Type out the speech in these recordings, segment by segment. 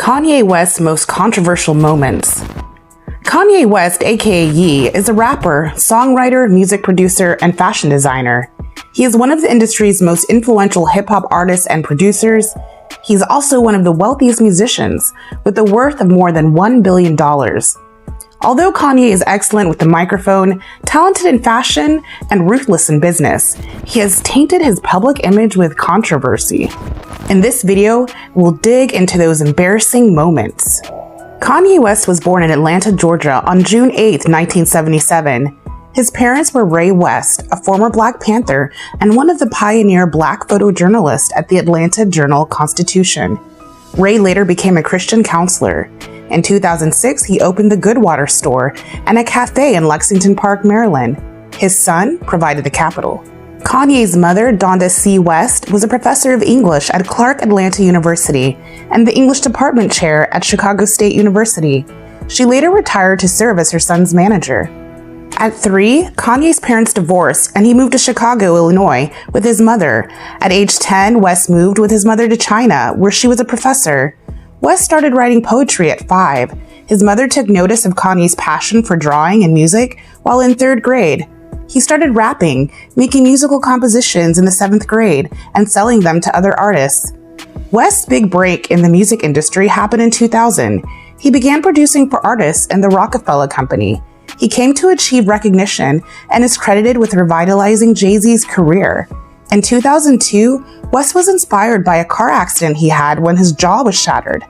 Kanye West's most controversial moments. Kanye West, aka Ye, is a rapper, songwriter, music producer, and fashion designer. He is one of the industry's most influential hip-hop artists and producers. He's also one of the wealthiest musicians, with a worth of more than $1 billion. Although Kanye is excellent with the microphone, talented in fashion, and ruthless in business, he has tainted his public image with controversy. In this video, we'll dig into those embarrassing moments. Kanye West was born in Atlanta, Georgia on June 8, 1977. His parents were Ray West, a former Black Panther and one of the pioneer Black photojournalists at the Atlanta Journal-Constitution. Ray later became a Christian counselor. In 2006, he opened the Goodwater store and a cafe in Lexington Park, Maryland. His son provided the capital. Kanye's mother, Donda C. West, was a professor of English at Clark Atlanta University and the English department chair at Chicago State University. She later retired to serve as her son's manager. At 3, Kanye's parents divorced and he moved to Chicago, Illinois with his mother. At age 10, West moved with his mother to China, where she was a professor. West started writing poetry at 5. His mother took notice of Kanye's passion for drawing and music while in 3rd grade. He started rapping, making musical compositions in the 7th grade, and selling them to other artists. West's big break in the music industry happened in 2000. He began producing for artists in the Rockefeller Company. He came to achieve recognition and is credited with revitalizing Jay-Z's career. In 2002, West was inspired by a car accident he had when his jaw was shattered.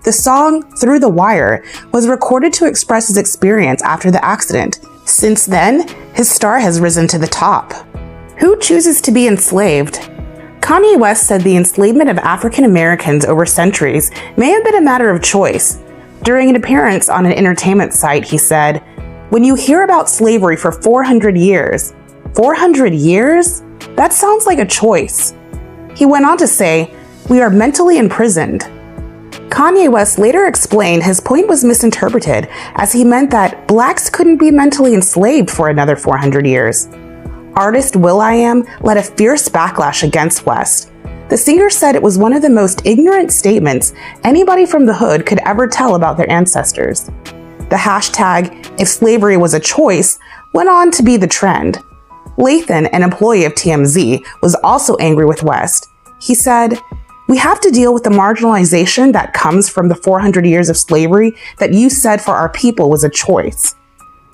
The song, Through the Wire, was recorded to express his experience after the accident. Since then, his star has risen to the top. Who chooses to be enslaved? Kanye West said the enslavement of African Americans over centuries may have been a matter of choice. During an appearance on an entertainment site, he said, "When you hear about slavery for 400 years, 400 years? That sounds like a choice." He went on to say, "We are mentally imprisoned." Kanye West later explained his point was misinterpreted, as he meant that blacks couldn't be mentally enslaved for another 400 years. Artist will.i.am led a fierce backlash against West. The singer said it was one of the most ignorant statements anybody from the hood could ever tell about their ancestors. The hashtag, "if slavery was a choice," went on to be the trend. Lathan, an employee of TMZ, was also angry with West. He said, "We have to deal with the marginalization that comes from the 400 years of slavery that you said for our people was a choice."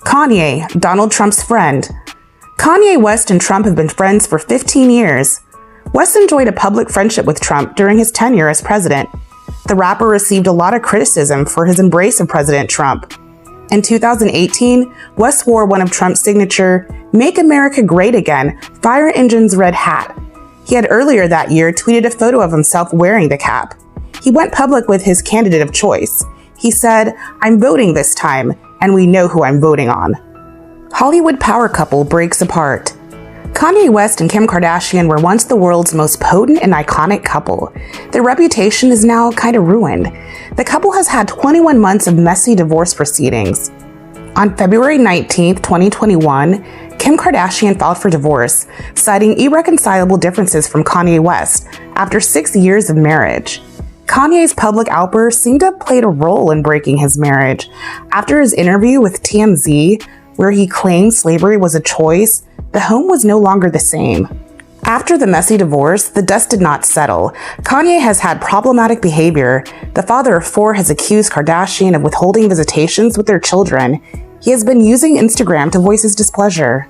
Kanye, Donald Trump's friend. Kanye West and Trump have been friends for 15 years. West enjoyed a public friendship with Trump during his tenure as president. The rapper received a lot of criticism for his embrace of President Trump. In 2018, West wore one of Trump's signature, "Make America Great Again" fire engine's red hat. He had earlier that year tweeted a photo of himself wearing the cap. He went public with his candidate of choice. He said, "I'm voting this time, and we know who I'm voting on." Hollywood power couple breaks apart. Kanye West and Kim Kardashian were once the world's most potent and iconic couple. Their reputation is now kind of ruined. The couple has had 21 months of messy divorce proceedings. On February 19, 2021, Kim Kardashian filed for divorce, citing irreconcilable differences from Kanye West after 6 years of marriage. Kanye's public outburst seemed to have played a role in breaking his marriage. After his interview with TMZ, where he claimed slavery was a choice, the home was no longer the same. After the messy divorce, the dust did not settle. Kanye has had problematic behavior. The father of 4 has accused Kardashian of withholding visitations with their children. He has been using Instagram to voice his displeasure.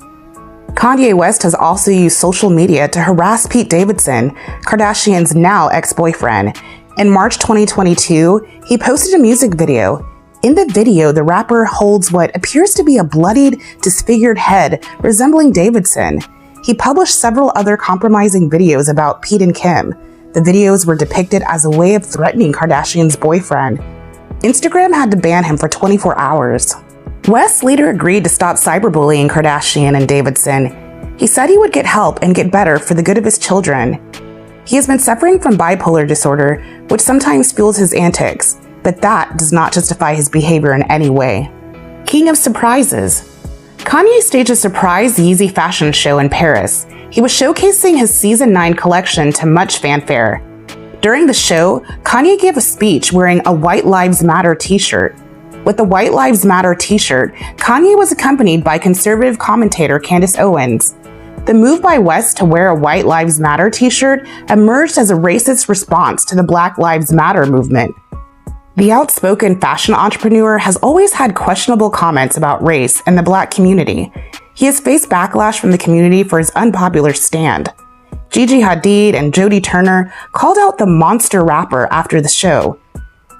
Kanye West has also used social media to harass Pete Davidson, Kardashian's now ex-boyfriend. In March 2022, he posted a music video. In the video, the rapper holds what appears to be a bloodied, disfigured head resembling Davidson. He published several other compromising videos about Pete and Kim. The videos were depicted as a way of threatening Kardashian's boyfriend. Instagram had to ban him for 24 hours. West later agreed to stop cyberbullying Kardashian and Davidson. He said he would get help and get better for the good of his children. He has been suffering from bipolar disorder, which sometimes fuels his antics, but that does not justify his behavior in any way. King of surprises. Kanye staged a surprise Yeezy fashion show in Paris. He was showcasing his Season 9 collection to much fanfare. During the show, Kanye gave a speech wearing a White Lives Matter t-shirt. With the White Lives Matter t-shirt, Kanye was accompanied by conservative commentator Candace Owens. The move by West to wear a White Lives Matter t-shirt emerged as a racist response to the Black Lives Matter movement. The outspoken fashion entrepreneur has always had questionable comments about race and the Black community. He has faced backlash from the community for his unpopular stand. Gigi Hadid and Jodie Turner called out the monster rapper after the show.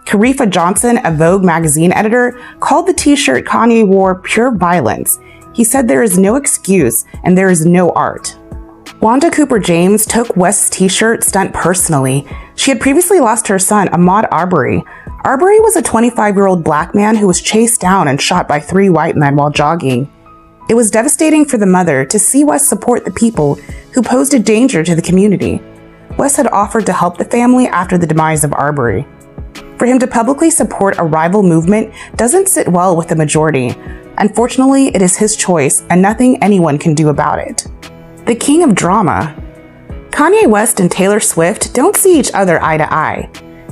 Karifa Johnson, a Vogue magazine editor, called the t-shirt Kanye wore pure violence. He said there is no excuse and there is no art. Wanda Cooper James took West's t-shirt stunt personally. She had previously lost her son, Ahmaud Arbery. Arbery was a 25-year-old Black man who was chased down and shot by 3 white men while jogging. It was devastating for the mother to see West support the people who posed a danger to the community. West had offered to help the family after the demise of Arbery. For him to publicly support a rival movement doesn't sit well with the majority. Unfortunately, it is his choice and nothing anyone can do about it. The king of drama. Kanye West and Taylor Swift don't see each other eye to eye.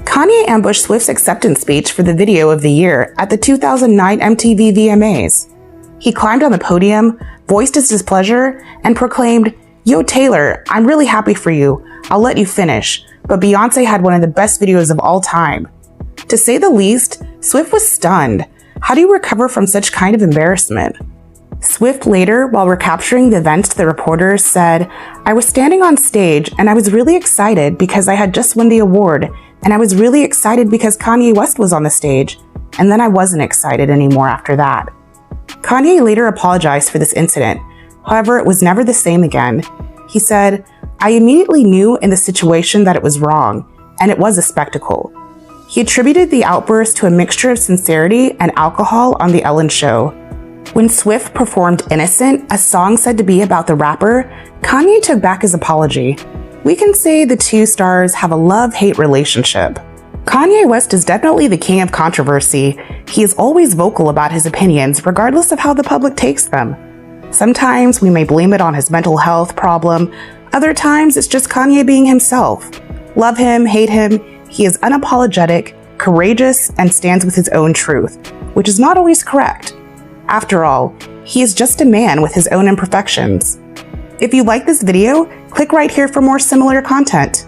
Kanye ambushed Swift's acceptance speech for the Video of the Year at the 2009 MTV VMAs. He climbed on the podium, voiced his displeasure, and proclaimed, "Yo, Taylor, I'm really happy for you. I'll let you finish, but Beyonce had one of the best videos of all time." To say the least, Swift was stunned. How do you recover from such kind of embarrassment? Swift later, while recapturing the event to the reporters, said, "I was standing on stage and I was really excited because I had just won the award, and I was really excited because Kanye West was on the stage, and then I wasn't excited anymore after that." Kanye later apologized for this incident. However, it was never the same again. He said, "I immediately knew in the situation that it was wrong, and it was a spectacle." He attributed the outburst to a mixture of sincerity and alcohol on The Ellen Show. When Swift performed Innocent, a song said to be about the rapper, Kanye took back his apology. We can say the two stars have a love-hate relationship. Kanye West is definitely the king of controversy. He is always vocal about his opinions, regardless of how the public takes them. Sometimes we may blame it on his mental health problem. Other times it's just Kanye being himself. Love him, hate him, he is unapologetic, courageous, and stands with his own truth, which is not always correct. After all, he is just a man with his own imperfections. If you like this video, click right here for more similar content.